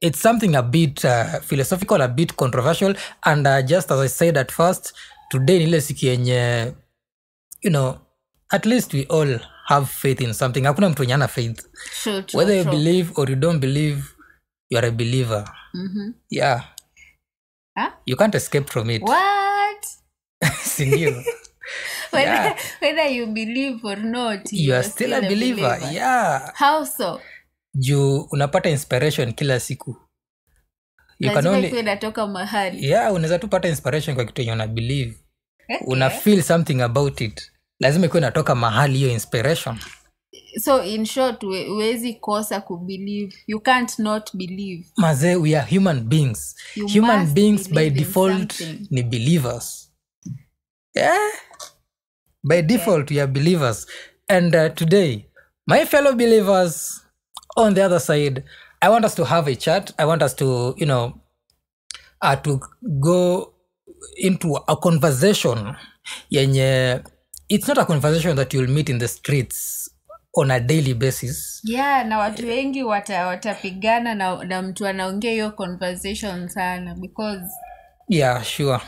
it's something a bit philosophical, a bit controversial, and just as I said at first, today nile siku yenye at least we all have faith in something. Hakuna mtu nyana faith. True, Whether you believe or you don't believe, you are a believer. Yeah. Huh? You can't escape from it. What? Sindio. Whether you believe or not, you are still a believer. Yeah. How so? Juu unapata inspiration kila siku. You can only inatoka mahali. Yeah, unaweza tu pata inspiration kwa kitu yenye una believe. Okay. Una feel something about it. Lazima ikuwe inatoka mahali hiyo inspiration. So in short, huwezi kosa kubelieve. You can't not believe. Maze, we are human beings. Human beings by default ni believers. Yeah. By default, we are believers. And today, my fellow believers on the other side, I want us to have a chat. I want us to, to go into a conversation. It's not a conversation that you'll meet in the streets on a daily basis. Yeah, na watu wengi watapigana na mtu anaongea hiyo conversation sana because yeah, sure.